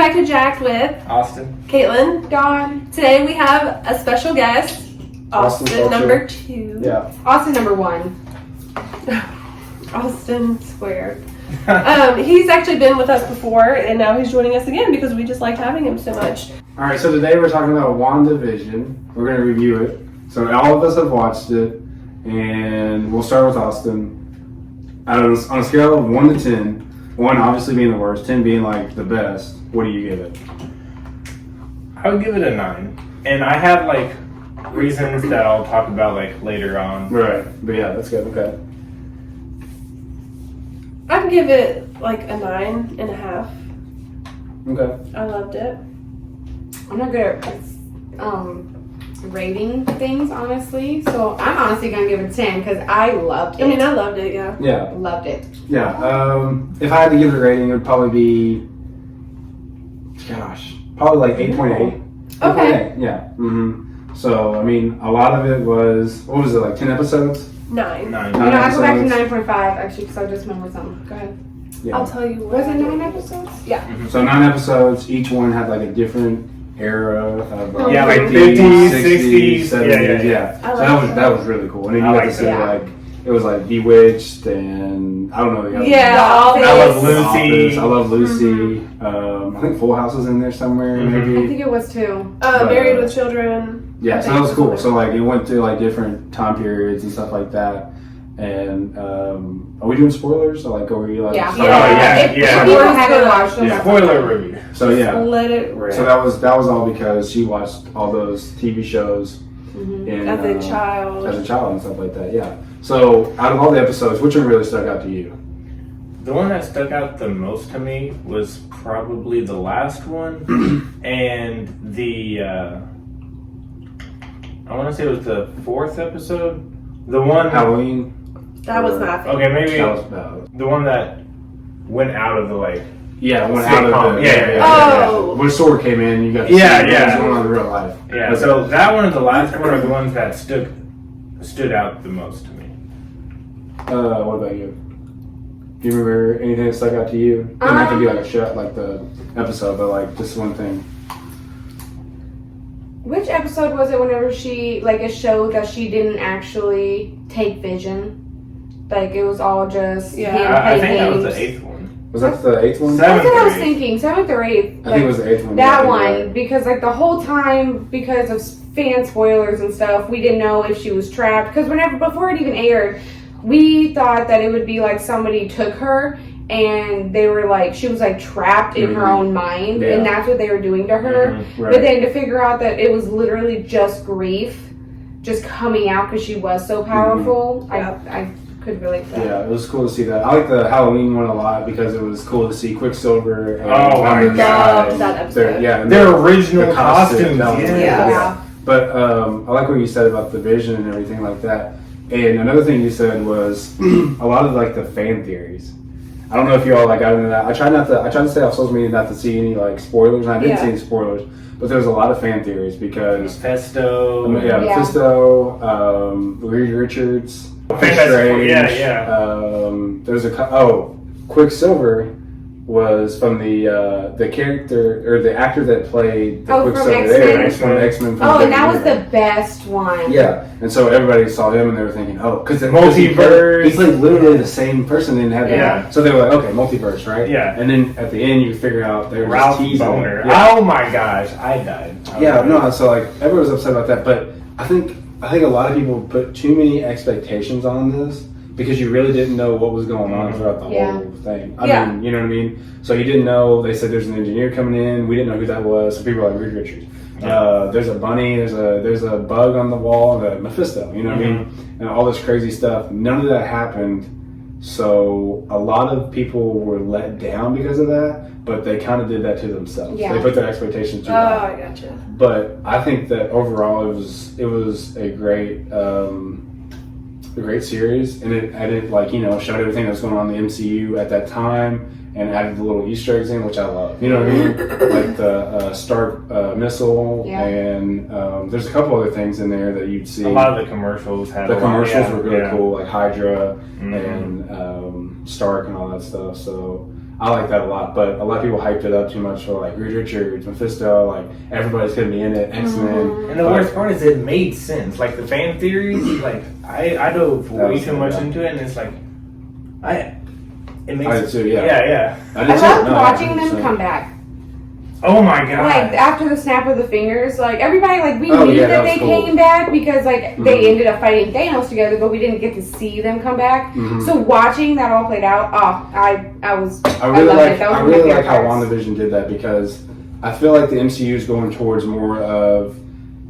back to JAC'D with Austin, Caitlin, Dawn. Today we have a special guest, Austin number 2. Yeah. Austin number 1. Austin squared. He's actually been with us before, and now he's joining us again because we just like having him so much. All right, so today we're talking about Wandavision. We're going to review it. So all of us have watched it, and we'll start with Austin. On a scale of 1 to 10, 1 obviously being the worst, 10 being like the best, what do you give it? I would give it a 9, and I have like reasons that I'll talk about like later on. Right, but yeah, that's good. Okay. I'd give it like a 9.5. Okay. I loved it. I'm not good at rating things, honestly. So I'm honestly going to give it 10 because I loved it. I mean, I loved it, yeah. Yeah. Loved it. Yeah. If I had to give it a rating, it would probably be, probably like 8.8. Okay. Yeah. Mm-hmm. So, I mean, a lot of it was, what was it, like 10 episodes? 9. 9. You know, I go back to episodes. 9.5 actually because I just remembered something. Go ahead. Yeah. I'll tell you what. Was it 9 episodes? Yeah. So 9 episodes, each one had like a different era of Yeah, like 50s, 50s, 60s, 60s. 70s, yeah. I So like that was really cool. And then you I got like to see that. like it was like Bewitched and I don't know the other Yeah, ones. all I this. love Lucy. Office, I love Lucy. I think Full House was in there somewhere, Mhm. I maybe. think it was 2. Married with Children. Yeah, I so think that was cool. it So like it went through like different time periods and stuff like that. And are we doing spoilers? Or like are we like Yeah. Oh, yeah, If yeah. people haven't watched them, Yeah. that's Spoiler fine. review. So yeah. Let it rip. So that was all because she watched all those TV shows Mhm. in, As a child. as a child and stuff like that. Yeah. So out of all the episodes, which one really stuck out to you? The one that stuck out the most to me was probably the last one, and the I want to say it was the 4th episode. The one Halloween. That was my favorite. Okay, maybe That was bad. the one that went out of the like. Yeah, went out of Sitcom. the Yeah. Oh. When Sword came in, you got to Yeah, see yeah. what's going on in real life. Yeah, Okay. so that one and the last one are the ones that stood out the most to me. What about you? Do you remember anything that stuck out to you? It doesn't have to be like a show, like the episode, but like just one thing. Which episode was it whenever she, like, it showed that she didn't actually take Vision? Like, it was all just Yeah. him I playing think that was games. the 8th one. Was that the 8th one? Seven. That's what I was 7th or 8th. thinking, 7th or 8th. I think it was the 8th one. That Yeah, one, right. because, like, the whole time, because of fan spoilers and stuff, we didn't know if she was trapped. Because before it even aired, we thought that it would be like somebody took her and they were like, she was like trapped in her Mhm. own mind, Yeah. and that's what they were doing to her. Mhm. Right. But then to figure out that it was literally just grief, just coming out because she was so powerful, Yeah. I could relate to that. Yeah, it was cool to see that. I like the Halloween one a lot because it was cool to see Quicksilver. And Oh my Wonder God. Loved that episode. and Their original the costume, costumes. that was really Yeah. cool. Yeah. But I like what you said about the Vision and everything like that. And another thing you said was a lot of like the fan theories. I don't know if you all like got into that. I tried to stay off social media not to see any like spoilers, and I didn't Yeah. see any spoilers. But there was a lot of fan theories because Mephisto. Yeah. Mephisto, Reed Richards, Fantastic Four, Strange. yeah. There's Quicksilver was from the character or the actor that played the Oh, from Quicksilver X-Men? there, from X-Men. Oh, and that was the best one. Yeah, and so everybody saw him and they were thinking, oh, because Multiverse. he played literally the same person and had Yeah. that. So they were like, okay, multiverse, right? Yeah. And then at the end, you figure out they were Ralph just teasing. Boner. Yeah. Oh my gosh, I died. Yeah, no, so like everyone was upset about that, but I think a lot of people put too many expectations on this because you really didn't know what was going on throughout the Yeah. whole thing. I Yeah. mean, you know what I mean? So you didn't know, they said there's an engineer coming in, we didn't know who that was, so people were like, Reed Richards. There's a bunny, there's a bug on the wall, the Mephisto, you know what I mean? And all this crazy stuff. None of that happened, so a lot of people were let down because of that, but they kind of did that to themselves. Yeah. They put their expectations too Oh, high. I gotcha. But I think that overall it was a great series, and it added showed everything that was going on in the MCU at that time, and added the little Easter eggs in, which I love. You know what I mean? Like the Stark missile, Yeah. and there's a couple other things in there that you'd see. A lot of the commercials had The a lot, commercials yeah, were really yeah. cool, like Hydra Mhm. and Stark and all that stuff. So I like that a lot, but a lot of people hyped it up too much for like Reed Richards, Mephisto, like everybody's gonna be in it, X-Men. And the worst part is it made sense. Like the fan theories, like I dove way too much into it, and it's like it makes I did too, yeah. I did I too. loved No, watching 100%. them come back. Oh my god! Like after the snap of the fingers, like everybody, like we Oh, knew yeah, that that was they cool. came back because like Mhm. they ended up fighting Thanos together, but we didn't get to see them come back. Mhm. So watching that all played out, I was I really loved like it. That was I one of my really like favorite how parts. WandaVision did that because I feel like the MCU is going towards more of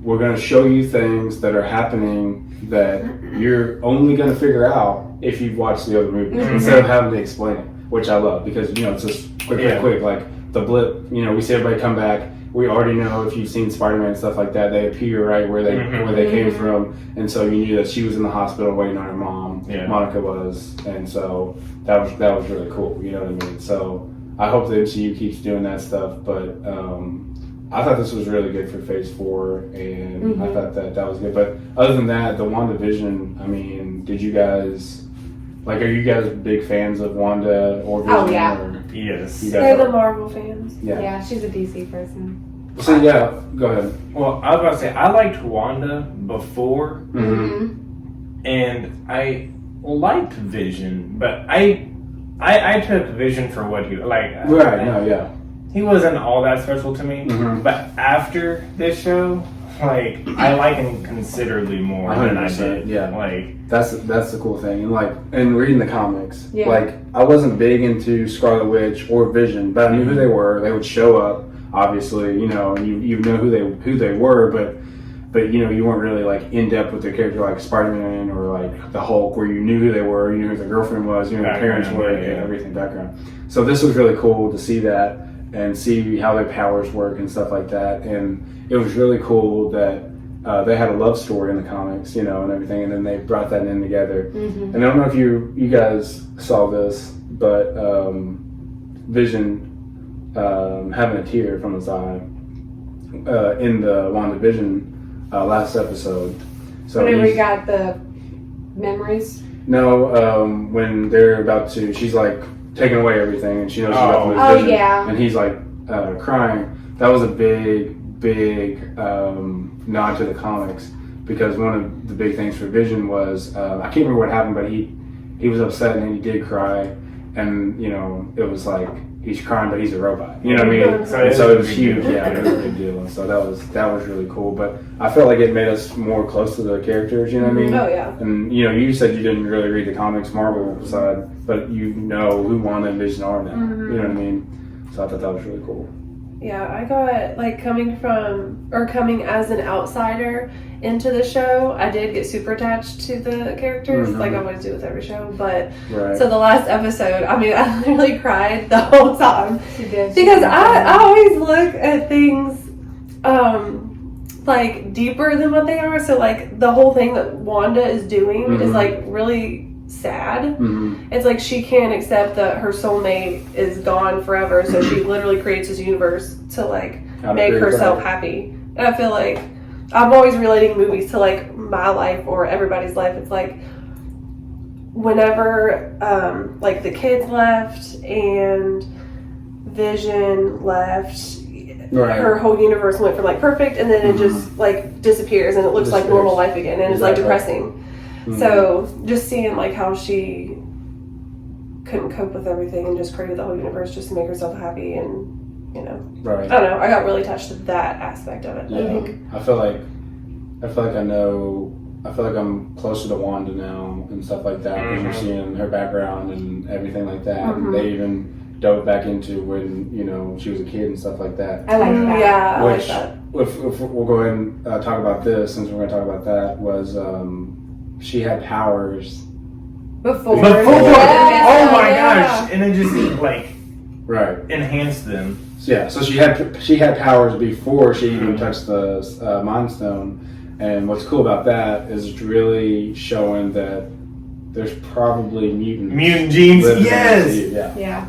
we're going to show you things that are happening that you're only going to figure out if you've watched the other movies Mhm. instead of having to explain it, which I love because it's just quick. Like the blip, we see everybody come back. We already know if you've seen Spider-Man and stuff like that, they appear right where they came from, and so you knew that she was in the hospital waiting on her mom. Yeah. Monica was, and so that was really cool. You know what I mean? So I hope the MCU keeps doing that stuff. But I thought this was really good for Phase 4, and I thought that was good. But other than that, the WandaVision. I mean, did you guys are you guys big fans of Wanda or Vision? Oh, yeah. Or, Yes. You They're guys the Marvel fans. Yeah, she's a DC person. So yeah, go ahead. Well, I was about to say I liked Wanda before, Mm-hmm. and I liked Vision, but I took Vision for what he like. Right. No. Yeah. He wasn't all that special to me, Mhm. but after this show, like I like him considerably more than I 100%, did. yeah. Like That's the cool thing, and reading the comics, Yeah. like I wasn't big into Scarlet Witch or Vision, but I knew who they were. They would show up, obviously, and you know who they were, but you weren't really like in depth with their character like Spider-Man or like the Hulk, where you knew who they were, you knew who their girlfriend was, you knew who their parents were, Background, yeah. and everything background. So this was really cool to see that and see how their powers work and stuff like that, and it was really cool that. They had a love story in the comics, and everything, and then they brought that in together. Mm-hmm. And I don't know if you guys saw this, but Vision having a tear from his eye in the WandaVision last episode. So Whenever we he's- got the memories. no, when they're about to, she's like taking away everything, and she knows she's about to lose Oh, Vision, yeah. and he's like crying. That was a big nod to the comics because one of the big things for Vision was I can't remember what happened, but he was upset and he did cry, and it was like he's crying but he's a robot. You know what I mean? So And it so was it was a big huge. deal. Yeah, it was a big deal. And so that was really cool. But I felt like it made us more close to the characters. You know what I mean? Oh yeah. And you said you didn't really read the comics Marvel side, but you know who Wanda and Vision are now. Mhm. You know what I mean? So I thought that was really cool. Yeah, I got like coming as an outsider into the show, I did get super attached to the characters, Mhm. like I always do with every show. But Right. so the last episode, I mean, I literally cried the whole time She did. because I always look at things like deeper than what they are. So like the whole thing that Wanda is doing is Mhm. like really sad. Mhm. It's like she can't accept that her soulmate is gone forever, so she literally creates this universe to like How to make create herself that. happy. And I feel like I'm always relating movies to like my life or everybody's life. It's like whenever like the kids left and Vision left, Right. her whole universe went from like perfect and then it just like disappears and it looks like normal life again, and it's like depressing. Mhm. So just seeing like how she couldn't cope with everything and just created the whole universe just to make herself happy, and Right. I don't know, I got really touched with that aspect of it. I Yeah. think. I feel like I know. I feel like I'm closer to Wanda now and stuff like that because you're seeing her background and everything like that. Mhm. And they even dove back into when she was a kid and stuff like that. I like that. Yeah, I like Which, that. if we'll go ahead and talk about this, since we're going to talk about that, was she had powers. Before. Before, Yeah. oh my Yeah. gosh, and it just like Right. enhanced them. Yeah. So she had powers before she even touched the Mind Stone. And what's cool about that is it's really showing that there's probably mutants. Mutant genes, living in the yes. MCU, yeah. Yeah.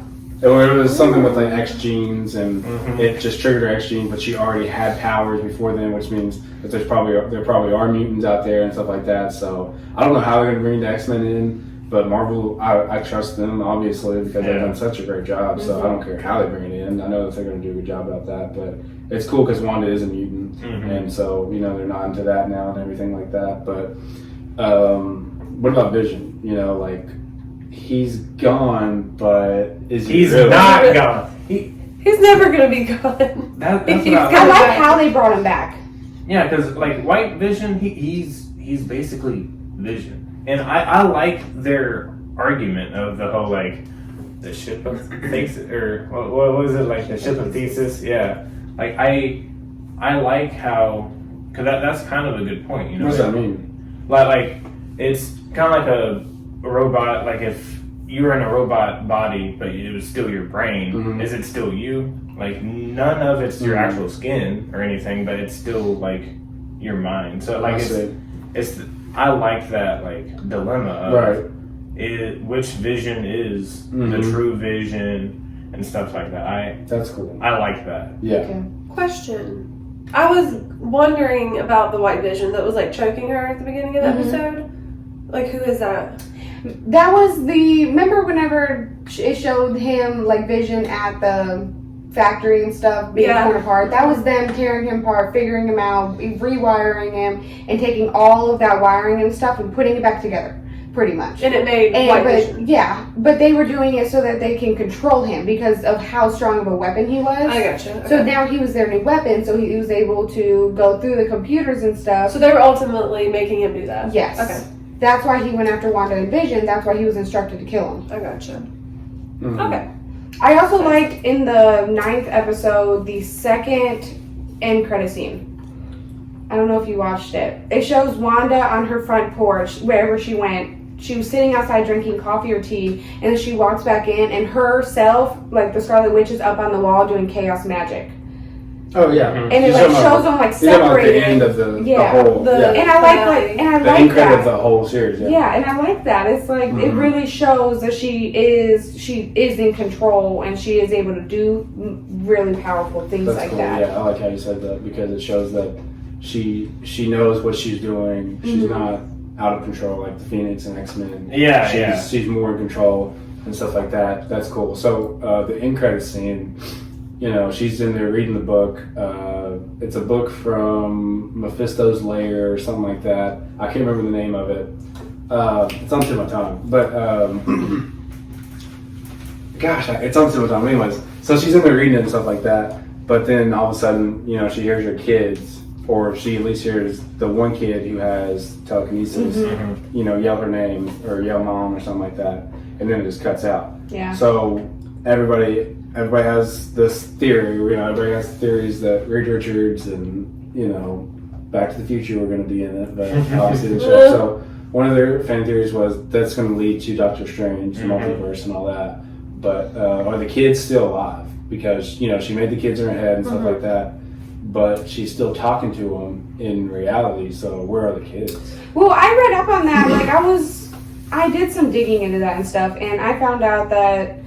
Or it was something with like X genes, and Mhm. it just triggered her X gene, but she already had powers before then, which means that there probably are mutants out there and stuff like that. So I don't know how they're gonna bring the X-Men in, But Marvel, I trust them obviously because they've done such a great job. So I don't care how they bring it in. I know that they're going to do a good job about that. But it's cool because Wanda is a mutant, and so they're not into that now and everything like that. But what about Vision? He's gone, but He's really? not gone. He's never gonna be gone. That's He's what I gonna- like how they brought him back. Yeah, because White Vision, he's basically Vision, and I like their argument of the whole the ship of thesis, or what was it, the ship of thesis? Yeah, I like how, because that's kind of a good point, What does that mean? Like it's kind of like a robot. Like if you were in a robot body, but it was still your brain, is it still you? Like none of it's your actual skin or anything, but it's still your mind. So I like that dilemma of which vision is the true vision and stuff like that. That's cool. I like that. Yeah. Okay. Question. I was wondering about the White Vision that was choking her at the beginning of the episode. Who is that? That was remember whenever it showed him Vision at the factory and stuff being torn apart? That was them tearing him apart, figuring him out, rewiring him, and taking all of that wiring and stuff and putting it back together, pretty much. And it made White Vision. Yeah, but they were doing it so that they can control him because of how strong of a weapon he was. I gotcha. Okay. So now he was their new weapon, so he was able to go through the computers and stuff. So they were ultimately making him do that. Yes. Okay. That's why he went after Wanda and Vision. That's why he was instructed to kill him. I gotcha. Mhm. Okay. I also liked in the 9th episode the second end credit scene. I don't know if you watched it. It shows Wanda on her front porch, wherever she went. She was sitting outside drinking coffee or tea, and then she walks back in, and herself, the Scarlet Witch, is up on the wall doing chaos magic. Oh yeah. And it shows them You're talking about separated. the end of the Yeah. whole. And I like the like end credit that. of the whole series. Yeah, and I like that. It's it really shows that she is in control and she is able to do really powerful things That's like cool. that. Yeah, I like how you said that because it shows that she knows what she's doing. She's not out of control like the Phoenix and X-Men. She's more in control and stuff like that. That's cool. So the end credit scene, she's in there reading the book. It's a book from Mephisto's Lair or something like that. I can't remember the name of it. It's on the tip of my tongue. But, it's on the tip of my tongue. Anyways, so she's in there reading it and stuff like that. But then all of a sudden, she hears her kids, or she at least hears the one kid who has telekinesis, yell her name or yell mom or something like that. And then it just cuts out. Yeah. So everybody has this theory. Everybody has theories that Reed Richards and Back to the Future were going to be in it, but obviously didn't show up. So one of their fan theories was that's going to lead to Doctor Strange, the multiverse, and all that. But are the kids still alive? Because she made the kids in her head and stuff like that, but she's still talking to them in reality. So where are the kids? Well, I read up on that. I did some digging into that and stuff, and I found out that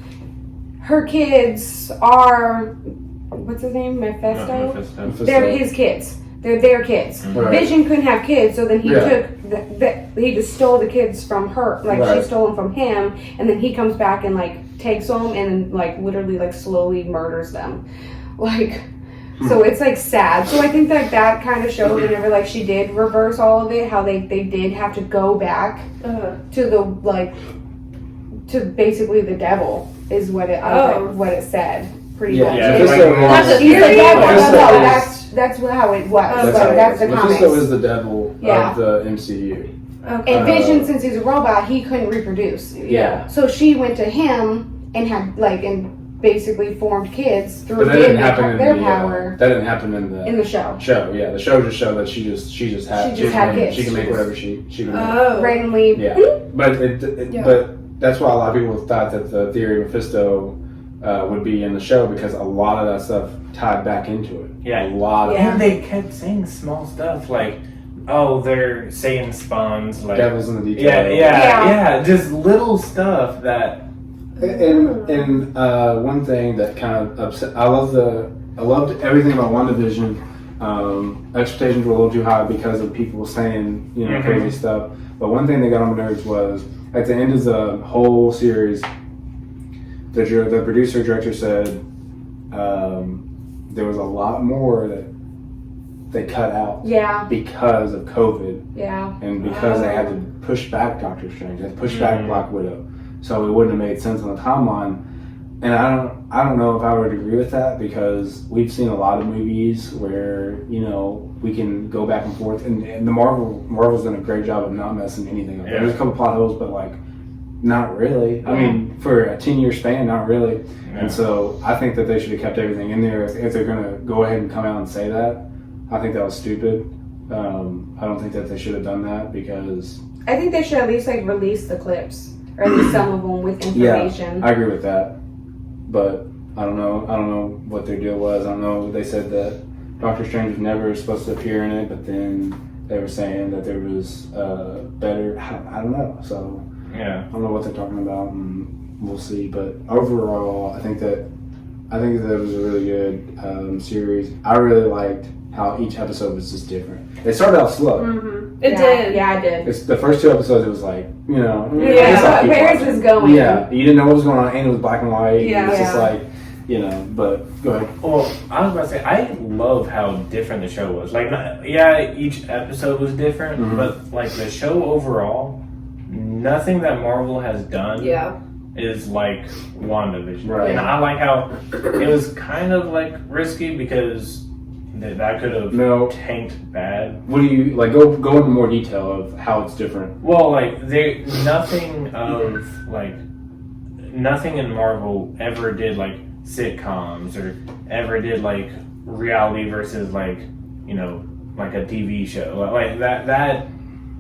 her kids are, what's his name, Mephisto? They're his kids. They're their kids. Right. Vision couldn't have kids, so then he he just stole the kids from her. She stole them from him, and then he comes back and takes them and literally slowly murders them. So it's sad. So I think that kind of showed whenever she did reverse all of it, how they did have to go back to the to basically the devil is what it what it said pretty much. That's a He's the theory? devil. Or No, that's how it was. That's the comics. Mephisto is the devil Yeah. of the MCU. Okay. And Vision, since he's a robot, he couldn't reproduce. Yeah. So she went to him and had and basically formed kids through But that didn't happen in their the power that didn't happen in the show. Yeah, the show just showed that she just had kids. She can make whatever she can make. Oh. Randomly. Yeah, but but that's why a lot of people thought that the theory of Mephisto would be in the show because a lot of that stuff tied back into it. Yeah, a lot. And they kept saying small stuff they're Satan spawns, Devils in the detail. Yeah, just little stuff that. And one thing that kind of upset, I loved everything about WandaVision. Expectations were a little too high because of people saying crazy stuff. But one thing that got on my nerves was at the end of the whole series, the producer director said there was a lot more that they cut out Yeah. because of COVID Yeah. and because they had to push back Doctor Strange, they had to push back Black Widow, so it wouldn't have made sense on the timeline. And I don't know if I would agree with that, because we've seen a lot of movies where, you know, we can go back and forth, and the Marvel's done a great job of not messing anything up. Yeah. There's a couple plot holes, but like not really. I mean, for a 10-year span, not really. Yeah. And so I think that they should have kept everything in there. If they're going to go ahead and come out and say that, I think that was stupid. I don't think that they should have done that, because I think they should at least like release the clips, or at least some of them with information. I agree with that. But I don't know what their deal was. I don't know. They said that Doctor Strange was never supposed to appear in it, but then they were saying that there was better. I don't know. So Yeah. I don't know what they're talking about, and we'll see. But overall, I think that was a really good series. I really liked how each episode was just different. They started out slow. Mm-hmm. It Yeah, did. Yeah, I did. It's the first 2 episodes. It was like, you know, Yeah, where is this going? Yeah, you didn't know what was going on, and it was black and white. Yeah. It was just Yeah. like, you know. But go ahead. Well, I was about to say, I love how different the show was. Like, yeah, each episode was different, Mhm. but like the show overall, nothing that Marvel has done Yeah. is like WandaVision. Right. And I like how it was kind of like risky, because that could have No. tanked bad. What do you like? Go into more detail of how it's different. Well, like nothing in Marvel ever did like sitcoms, or ever did like reality versus like, you know, like a TV show. Like that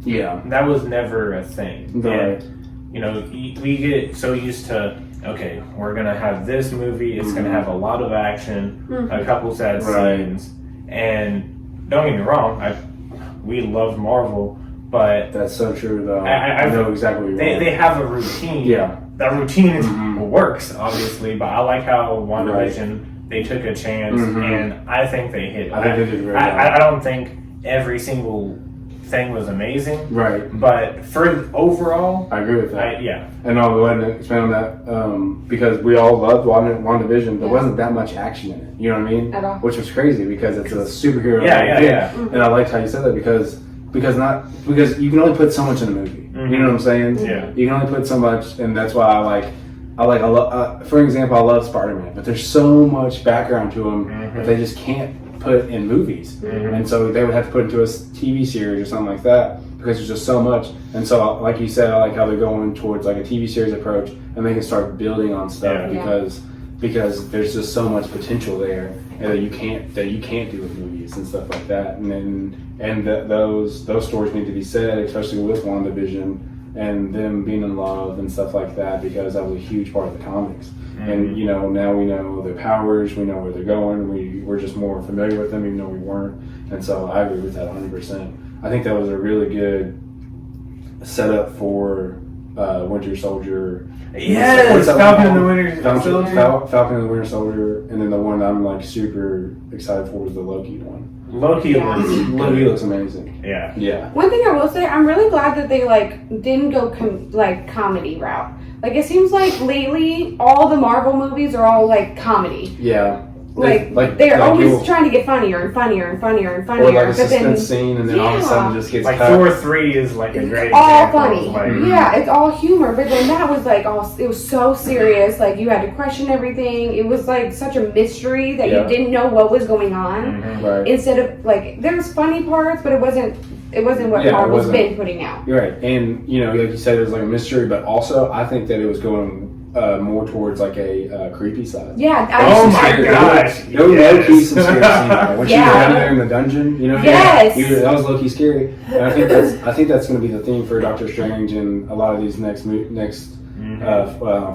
Yeah. that was never a thing. Right. And, you know, we get so used to, okay, we're gonna have this movie. It's gonna have a lot of action, a couple sad Right. scenes, and don't get me wrong, we love Marvel, but That's so true, though. I know exactly what you're they have a routine. Yeah. That routine Mhm. works, obviously, but I like how WandaVision, they took a chance, Mhm. and I think they hit it. I think they did very well. I don't think every single thing was amazing, Right. but for overall, I agree with that. yeah. And I'll go ahead and expand on that, because we all loved WandaVision. There Yeah. wasn't that much action in it. You know what I mean? At all. Which was crazy, because it's a superhero. Yeah, thing. yeah. And I liked how you said that, because you can only put so much in a movie. Mhm. You know what I'm saying? Yeah. You can only put so much, and that's why for example, I love Spider-Man, but there's so much background to him that they just can't put in movies. Mhm. And so they would have to put into a TV series or something like that, because there's just so much. And so, like you said, I like how they're going towards like a TV series approach, and they can start building on stuff Yeah. because there's just so much potential there that you can't do with movies and stuff like that. And those stories need to be said, especially with WandaVision and them being in love and stuff like that, because that was a huge part of the comics. And you know, now we know their powers, we know where they're going, we're just more familiar with them, even though we weren't. And so I agree with that 100%. I think that was a really good setup for Winter Soldier. Yes, What's that Falcon one and the called? Winter Soldier. Falcon and the Winter Soldier, and then the one I'm like super excited for is the Loki one. Loki Yeah. Loki looks amazing. Yeah. Yeah. One thing I will say, I'm really glad that they like didn't go comedy route. Like, it seems like lately all the Marvel movies are all like comedy. Yeah. Like they're always trying to get funnier and funnier and funnier and funnier. Or like a but suspense then scene, and then all of a sudden it just gets Like cut. Thor 3 is like a great all example. funny. Like, Yeah, it's all humor. But then that was like it was so serious. Like, you had to question everything. It was like such a mystery that Yeah. you didn't know what was going on. mhm. Right. Instead of like, there was funny parts, but it wasn't what Yeah, it Marvel's wasn't. been putting out. You're right. And, you know, like you said, it was like a mystery, but also I think that it was going more towards like a creepy side. Yeah. Oh my Scary. gosh, No yes. low-key some scary scene. When she was Yeah. down there in the dungeon, you know? Yes. That was low-key scary. And I think that's going to be the theme for Doctor Strange and a lot of these next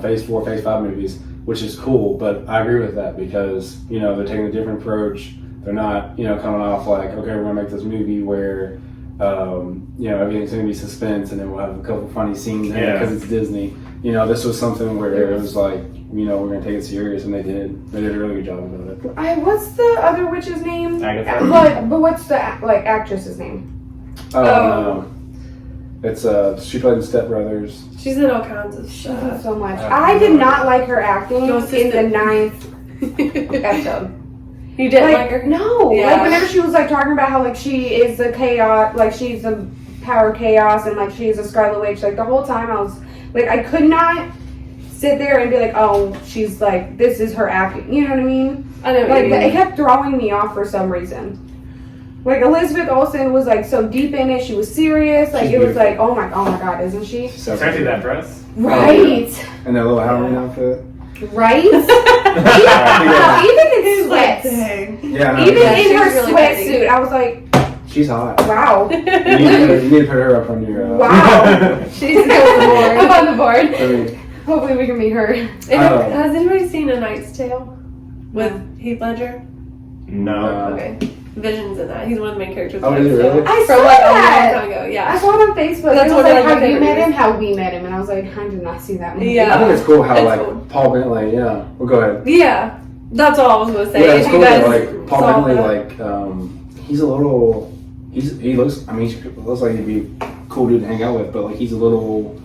Phase 4, Phase 5 movies, which is cool. But I agree with that, because, you know, they're taking a different approach. They're not, you know, coming off like, okay, we're going to make this movie where, you know, everything's going to be suspense, and then we'll have a couple funny scenes in it Yeah. because it's Disney. You know, this was something where it was like, you know, we're going to take it serious, and they did. They did a really good job about it. What's the other witch's name? Agatha. But what's the actress's name? Oh, It's she played in Step Brothers. She's in all kinds of She did stuff. so much. I did not like her acting No, in the 9th episode. You didn't like her? No. Yeah. Like whenever she was like talking about how like she is the chaos, like she's the power of chaos, and like she's a Scarlet Witch. Like the whole time I was like, I could not sit there and be like, oh, she's like, this is her acting. You know what I mean? I know what Like you mean. it kept throwing me off for some reason. Like Elizabeth Olsen was like so deep in it. She was serious. Like She's it was beautiful. like, oh my god, isn't she? So Especially that dress. Right. And that little Halloween outfit. Right. Yeah. Even in It's like, sweats. dang. Yeah, no, Even Yeah, in she's her really sweatsuit, I was like, she's hot. wow. You need to put her up on your. Wow. She's on the board. I'm on the board. I mean, Hopefully we can meet her. Has anybody seen A Knight's Tale with Heath Ledger? No. Okay. Vision's in that. He's one of the main characters. Oh, in is he Knight's Tale. really? I From saw like a that. long time ago. I Yeah. saw it on Facebook. That's It was one of like, my have you favorite met him? movies. How we met him. And I was like, I did not see that movie. Yeah. I think it's cool how It's like cool. Paul Bentley. Yeah. Well, go ahead. Yeah. That's all I was gonna say. Yeah, If it's you cool guys that like Paul saw Bentley, that. like he's a little. He looks. I mean, he looks like he'd be a cool dude to hang out with, but like he's a little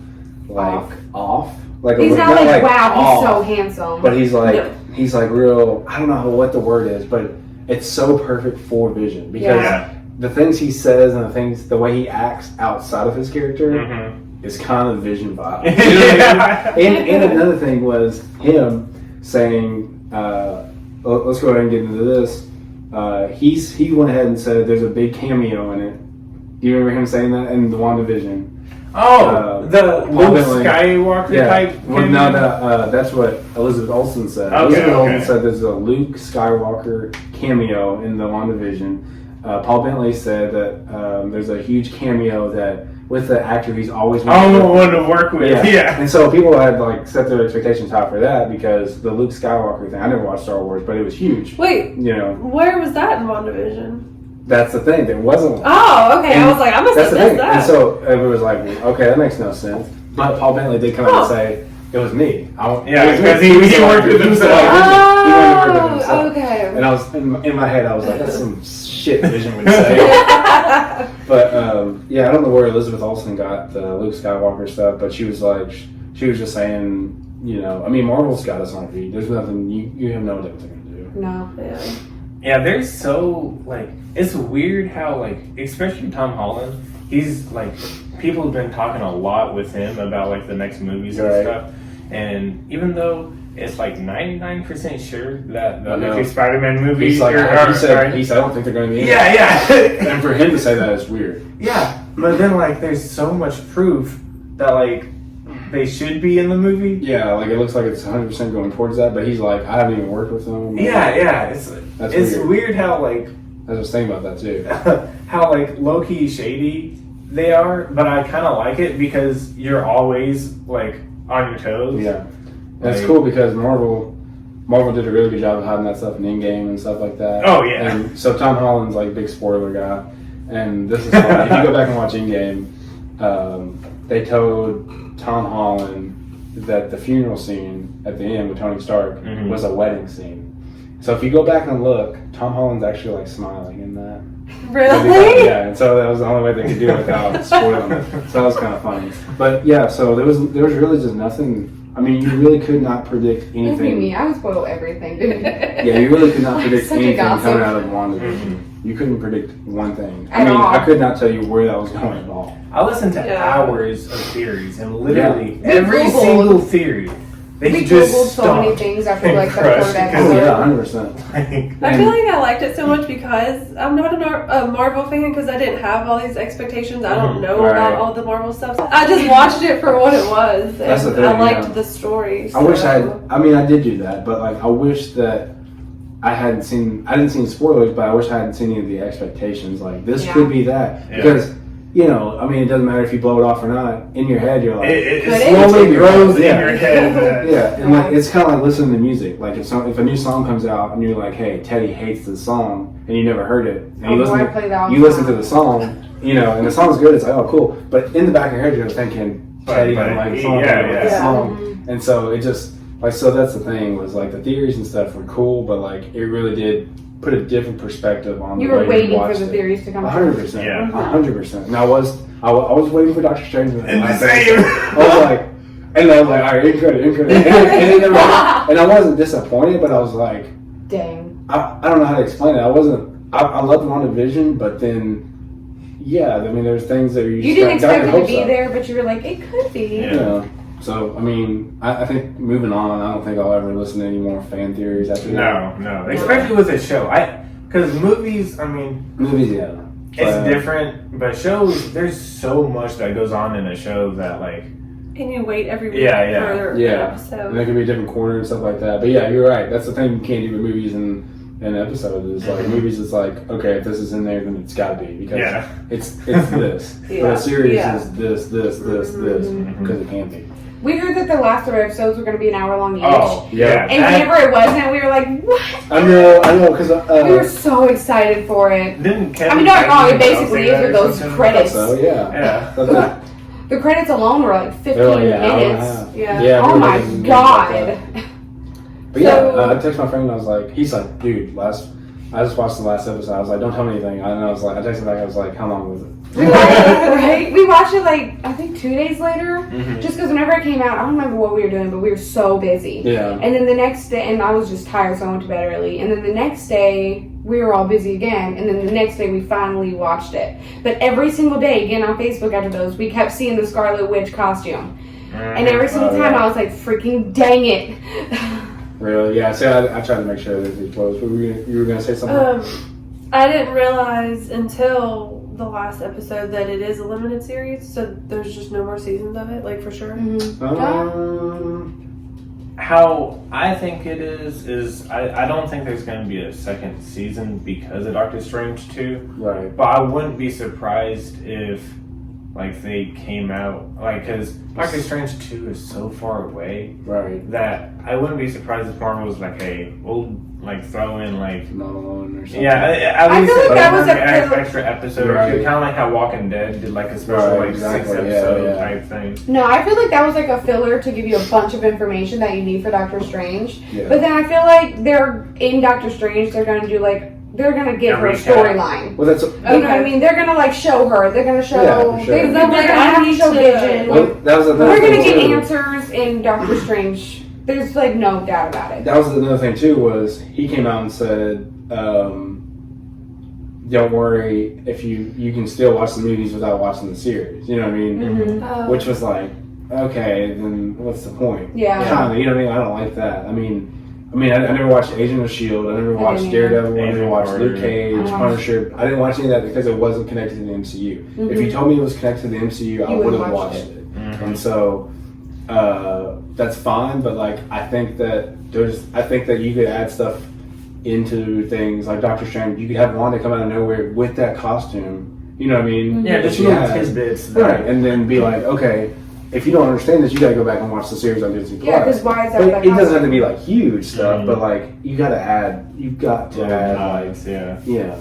like off. Like He's not like, wow, off, he's so handsome. But he's like No. he's like real. I don't know what the word is, but it's so perfect for Vision because Yeah. the things he says and the way he acts outside of his character Mm-hmm. is kind of Vision vibe. You know what I mean? And another thing was him saying, let's go ahead and get into this. He went ahead and said there's a big cameo in it. Do you remember him saying that in the WandaVision? Oh, the Luke Bentley. Skywalker type. Well, no, that's what Elizabeth Olsen said. Okay, Elizabeth okay. Olsen said there's a Luke Skywalker cameo in the WandaVision. Paul Bentley said that there's a huge cameo that with the actor he's always One to work with. Yeah. And so people had like set their expectations high for that because the Luke Skywalker thing. I never watched Star Wars, but it was huge. Wait, You know, where was that in WandaVision? that's the thing. There wasn't one. Oh, okay. And I was like, I must That's have the missed thing. that. And so it was like, okay, that makes no sense. But Paul Bentley did come out and Oh. say it was me. Yeah, it was me. because he worked with He was himself. like, he wanted to work with Oh, himself. okay. And I was in my head, I was like, that's some shit Vision would say. But yeah, I don't know where Elizabeth Olsen got the Luke Skywalker stuff, but she was like, she was just saying, you know, I mean, Marvel's got us on read. There's nothing you have no idea what they're gonna do. No. Yeah. Yeah, they're so like it's weird how like especially Tom Holland, he's like people have been talking a lot with him about like the next movies and Right. stuff. And even though it's like 99% sure that the I know. next Spider-Man movie He's like, he said, I don't think they're gonna be in it. yeah. And for him to say that is weird. Yeah, but then like there's so much proof that like they should be in the movie. Yeah, like it looks like it's 100% going towards that, but he's like, I haven't even worked with them. Yeah, it's That's weird how like I was just thinking about that too. how like low-key shady they are, but I kind of like it because you're always like on your toes. Yeah, and it's Like- cool because Marvel did a really good job of hiding that stuff in Endgame and stuff like that. Oh, yeah. And so Tom Holland's like a big spoiler guy, and this is funny. If you go back and watch Endgame, they told Tom Holland that the funeral scene at the end with Tony Stark Mhm. was a wedding scene. So if you go back and look, Tom Holland's actually like smiling in that. Really? Yeah, and so that was the only way they could do it without spoiling it. So that was kind of funny. But yeah, so there was really just nothing. I mean, you really could not predict Look at me. anything. I would spoil everything, dude. Yeah, you really could not predict Such a anything gossip. coming out of WandaVision. Mhm. You couldn't predict one thing. I At mean, all. I could not tell you where that was going at all. I listened to Yeah. hours of theories and literally Yeah. every We Googled- single theory. They We just googled so many stopped things after and like the crushed third it. Oh episode. yeah, 100%. Like, I feel like I liked it so much because I'm not a Marvel fan because I didn't have all these expectations. I don't know Right. about all the Marvel stuff. I just watched it for what it was. That's the and thing, I liked yeah. the story. I wish so- I mean, I did do that, but like, I wish that I didn't see spoilers, but I wish I hadn't seen any of the expectations. Like, this Yeah. could be that. Yeah. Because, you know, I mean, it doesn't matter if you blow it off or not. In your head, you're like, it Could it? slowly grows Yeah. in your head. yeah. And like, it's kind of like listening to music. Like, if a new song comes out and you're like, hey, Teddy hates this song, and you never heard it, and Oh, boy, I play that all you the listen to time. the song, you know, and the song's good, it's like, oh, cool. But in the back of your head, you're thinking, Teddy doesn't like the song, yeah, I don't like the yeah. song. Mhm. And so it just, like, so that's the thing, was like the theories and stuff were cool, but like it really did put a different perspective on You the were way waiting for watched the it. theories to come true. 100%. Yeah. 100%. Now, I was waiting for Doctor Strange. Same. I was like, all right, in credit. And I wasn't disappointed, but I was like, Dang. I don't know how to explain it. I loved WandaVision, but then, yeah, I mean, there's things that You didn't expect it to be there, but you were like, it could be. Yeah. So, I mean, I think moving on, I don't think I'll ever listen to any more fan theories after that. No. Especially with a show. Because movies, I mean... Movies, yeah. It's different, but shows, there's so much that goes on in a show that, like... And you wait every week for an episode. And there could be a different corner and stuff like that. But yeah, you're right. That's the thing you can't do with movies and episodes. Is like movies, it's like, okay, if this is in there, then it's got to be because it's this. Yeah. But a series is this, because it can be. We heard that the last 3 episodes were going to be an hour long each. Oh, yeah. And whenever it wasn't, we were like, what? I know, because... we were so excited for it. Didn't Kevin I mean, don't get me wrong, it basically is with those credits. So, yeah. The credits alone were like 15 minutes. Yeah. Oh my god. But yeah, I texted my friend and I was like, he's like, dude, I just watched the last episode. I was like, don't tell me anything. And I was like, I texted back, I was like, how long was it? We watched it like, I think 2 days later. Mm-hmm. Just because whenever it came out, I don't remember what we were doing, but we were so busy. Yeah. And then the next day, and I was just tired, so I went to bed early. And then the next day, we were all busy again. And then the next day, we finally watched it. But every single day, again on Facebook after those, we kept seeing the Scarlet Witch costume. And every single time, I was like, freaking dang it. Really? Yeah. So I tried to make sure that it was. You were going to say something? I didn't realize until the last episode that it is a limited series, so there's just no more seasons of it, like for sure. How I think it is I don't think there's going to be a second season because of Doctor Strange 2. Right. But I wouldn't be surprised if like they came out because Doctor Strange 2 is so far away, right? That I wouldn't be surprised if Marvel was like, hey, we'll like throw in like another one or something. Yeah, at least I feel like that was an extra episode or two, right. kind of like how Walking Dead did like a special like 6 episode type thing. No, I feel like that was like a filler to give you a bunch of information that you need for Doctor Strange. Yeah. But then I feel like they're in Doctor Strange. They're gonna do like. They're gonna give her a storyline. Well, that's you know what I mean. They're gonna like show her. They're gonna show. Yeah, for sure. They're gonna have to show Vision. Well, that was We're gonna get answers in Doctor Strange. There's like no doubt about it. That was another thing too. Was he came out and said, "Don't worry, if you can still watch the movies without watching the series." You know what I mean? Mm-hmm. Which was like, okay, then what's the point? Yeah. Kinda, you know what I mean? I don't like that. I mean, I never watched Agent of S.H.I.E.L.D. I never watched Daredevil. I never watched Luke Cage, Punisher. I didn't watch any of that because it wasn't connected to the MCU. Mm-hmm. If you told me it was connected to the MCU, I would have watched it. Mm-hmm. And so that's fine. But like, I think that you could add stuff into things like Doctor Strange. You could have Wanda come out of nowhere with that costume. You know what I mean? Yeah, just little tidbits. Right, and then be like, okay. If you don't understand this, you gotta go back and watch the series on Disney+. Yeah, because why is that? But it doesn't have to be like huge stuff, but like you got to add like yeah.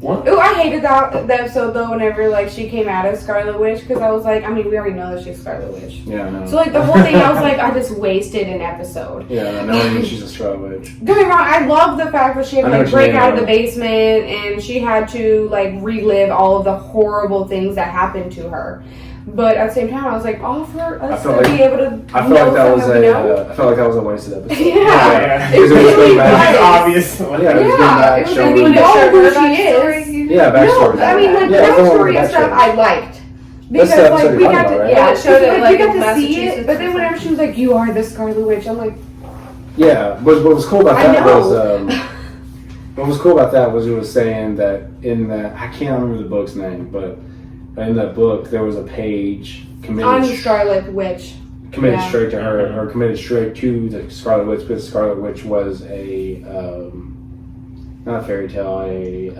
Oh, I hated that episode though. Whenever like she came out as Scarlet Witch, because I was like, I mean, we already know that she's Scarlet Witch. Yeah, I know. So like the whole thing, I was like, I just wasted an episode. Yeah, knowing she's a Scarlet Witch. Don't get me wrong, I love the fact that she had to like break out of the basement and she had to like relive all of the horrible things that happened to her. But at the same time, I was like, for us to be able to I felt like that was a wasted episode. Yeah. Because it was going back. It's obvious. It was going to be know who she is. Yeah, backstory. No, I mean, like, backstory and stuff I liked. Because, that's like, we got to, it showed it, we got in to see it, Massachusetts but then whenever she was like, you are the Scarlet Witch, I'm like... Yeah, what was cool about that was... what was cool about that was it was saying that in that... I can't remember the book's name, but... In that book, there was a page committed... On the Scarlet Witch. Committed straight to her, or committed straight to the Scarlet Witch, because Scarlet Witch was a... not a fairy tale, a...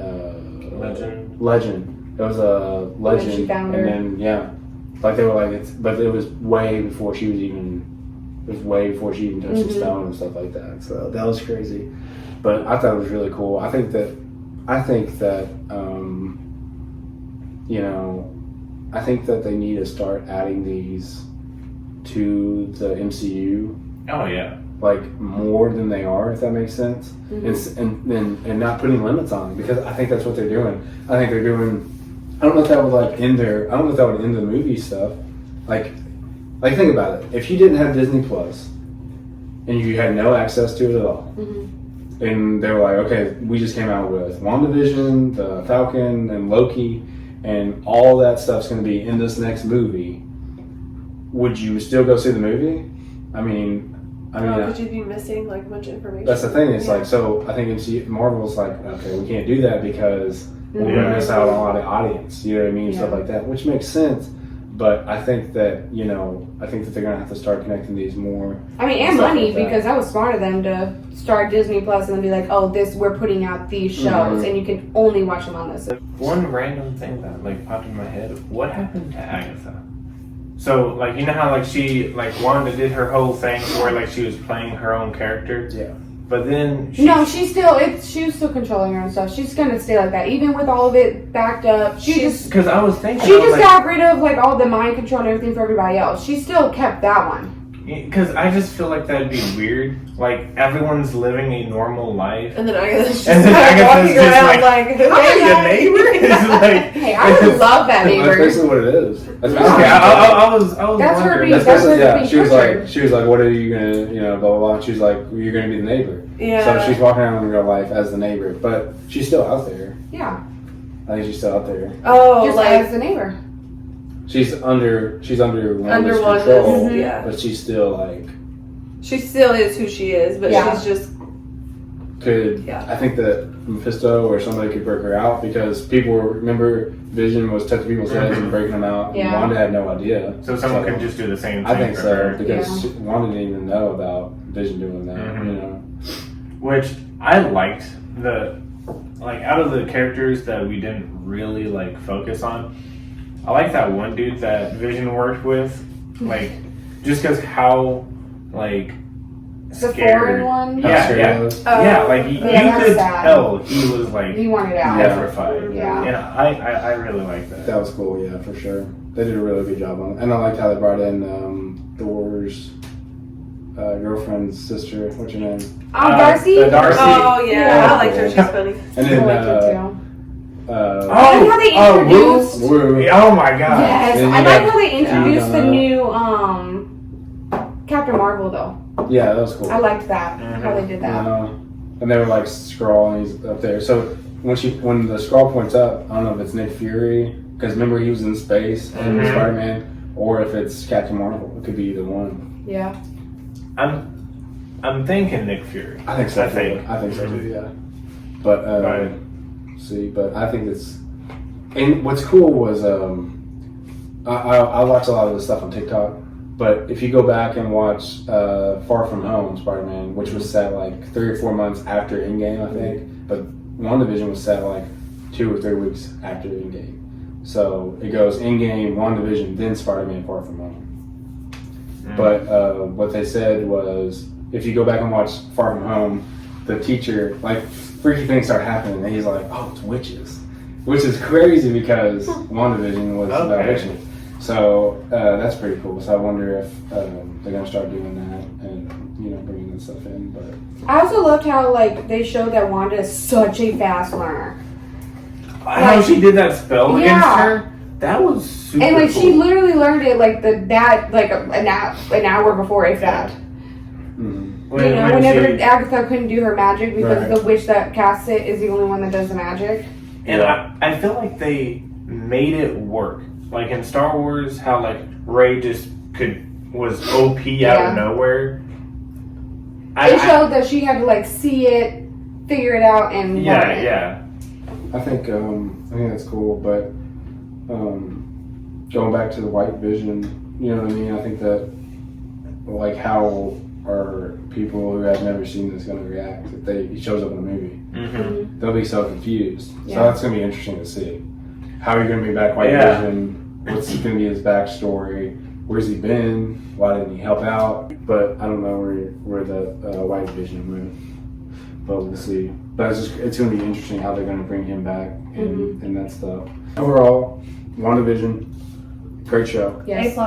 Legend. It was a legend. When she found her. And then, like they were like, but it was way before she was even... It was way before she even touched the stone and stuff like that. So that was crazy. But I thought it was really cool. I think that I think that they need to start adding these to the MCU. Oh yeah, like more than they are, if that makes sense, and not putting limits on it, because I think that's what they're doing. I think they're doing I don't know if that would like end their. I don't know if that would end the movie stuff. Like think about it. If you didn't have Disney Plus and you had no access to it at all, and they were like, okay, we just came out with WandaVision, the Falcon, and Loki, and all that stuff's going to be in this next movie. Would you still go see the movie? I mean, could you be missing like a bunch of information? that's the thing. It's like, so I think Marvel's like, okay, we can't do that because we're going to miss out on a lot of audience. You know what I mean? Stuff like that, which makes sense. But I think that they're going to have to start connecting these more. I mean, and money, because that was smart of them to start Disney Plus and then be like, oh, we're putting out these shows and you can only watch them on this. One random thing that like popped in my head: what happened to Agatha? So like, you know how like Wanda did her whole thing where like she was playing her own character. Yeah. But then she was still controlling her own stuff. She's gonna stay like that, even with all of it backed up. Because I was thinking she just got rid of like all the mind control and everything for everybody else. She still kept that one. Because I just feel like that'd be weird. Like everyone's living a normal life, and then Agatha's just walking around like hey, the neighbor is like. Hey, I would love that neighbor. That's basically what it is. That's I was that's wondering. She was like, what are you gonna, blah blah blah. And she's like, you're gonna be the neighbor. Yeah. So she's walking around in real life as the neighbor, but she's still out there. Yeah. I think she's still out there. Oh, just like as the neighbor. She's under Wanda's Wanda's, control, but she's still like. She still is who she is, but she's just. I think that Mephisto or somebody could break her out because people remember Vision was touching people's heads and breaking them out. Yeah. And Wanda had no idea. So someone could just do the same thing. I think so her. because Wanda didn't even know about Vision doing that. Which I liked out of the characters that we didn't really like focus on. I like that one dude that Vision worked with, like just because how like. The scared. foreign one? Yeah. Like you could tell he was like he wanted out. Petrified. Yeah. And I really like that. That was cool, yeah, for sure. They did a really good job on it. And I liked how they brought in Thor's girlfriend's sister. What's her name? Darcy? Darcy. Oh, yeah. I liked her. She's funny. And then, I liked her too. I like how they introduced. Oh my god. Yes. I like how they introduced the new Captain Marvel though. Yeah, that was cool. I liked that. How they did that. And they were like Skrull and he's up there. So when the Skrull points up, I don't know if it's Nick Fury, because remember he was in space and Spider-Man, or if it's Captain Marvel. It could be either one. Yeah. I'm thinking Nick Fury. I think so. I think so too. Yeah. But but I think it's. And what's cool was I watch a lot of this stuff on TikTok. But if you go back and watch Far From Home, Spider-Man, which was set like 3 or 4 months after Endgame, I think. But WandaVision was set like 2 or 3 weeks after Endgame. So it goes Endgame, WandaVision, then Spider-Man Far From Home. But what they said was, if you go back and watch Far From Home, the teacher, like, freaky things start happening, and he's like, oh, it's witches. Which is crazy because WandaVision was about witches. So that's pretty cool. So I wonder if they're gonna start doing that and bringing that stuff in. But I also loved how like they showed that Wanda is such a fast learner. How she did that spell against her. That was super And like cool. she literally learned it like an hour before, if that. Whenever Agatha couldn't do her magic because the witch that casts it is the only one that does the magic. And I feel like they made it work. Like in Star Wars, how like Rey just was OP out of nowhere. They showed that she had to like see it, figure it out, and learn it. Yeah. I think that's cool. But going back to the White Vision, you know what I mean? I think that like how are people who have never seen this going to react if he shows up in a movie? They'll be so confused. So that's going to be interesting to see. How are you going to be back White Vision? What's going to be his backstory? Where's he been? Why didn't he help out? But I don't know where the White Vision went. But we'll see. But it's going to be interesting how they're going to bring him back and that stuff. Overall, WandaVision, great show. Yes. A+.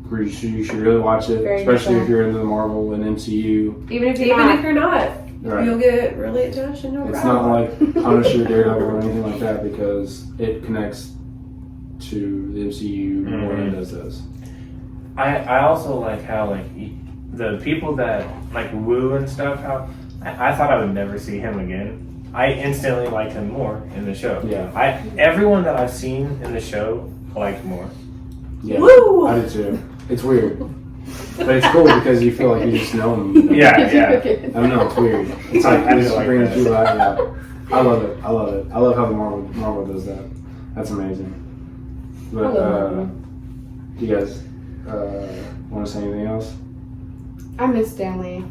You should really watch it, especially if you're into the Marvel and MCU. Even if you're not, right. You'll get really attached and It's not like Punisher, Daredevil, or anything like that because it connects to the MCU more than it does us. I also like how like the people that like Woo and stuff. How I thought I would never see him again. I instantly liked him more in the show. Yeah. Everyone that I've seen in the show I liked more. Yeah, Woo! I do too. It's weird, but it's cool because you feel like you just know them. You know? Yeah. I don't know. It's weird. It's like I it just like brings that. people out. Yeah. I love it. I love it. I love how the Marvel does that. That's amazing. But I love Marvel. do you guys want to say anything else? I miss Stanley.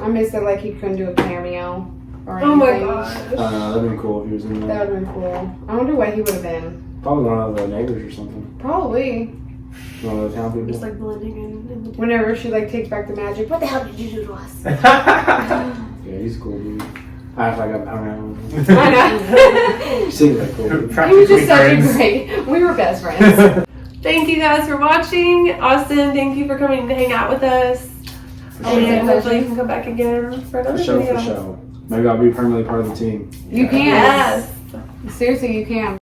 I miss that like he couldn't do a cameo or anything. Oh my gosh. That'd been cool if he was in That there. would have been cool. I wonder what he would have been. Probably one of the neighbors or something. Probably. One of the town people. Just like blending in the Whenever she like takes back the magic. What the hell did you do to us? Yeah, he's a cool dude. I act like I don't know. I know. He seems like cool. Dude. He was just such a great. We were best friends. Thank you guys for watching. Austin, thank you for coming to hang out with us. And hopefully you can come back again for another video. For show. Maybe I'll be permanently part of the team. You can. Yes. Seriously, you can.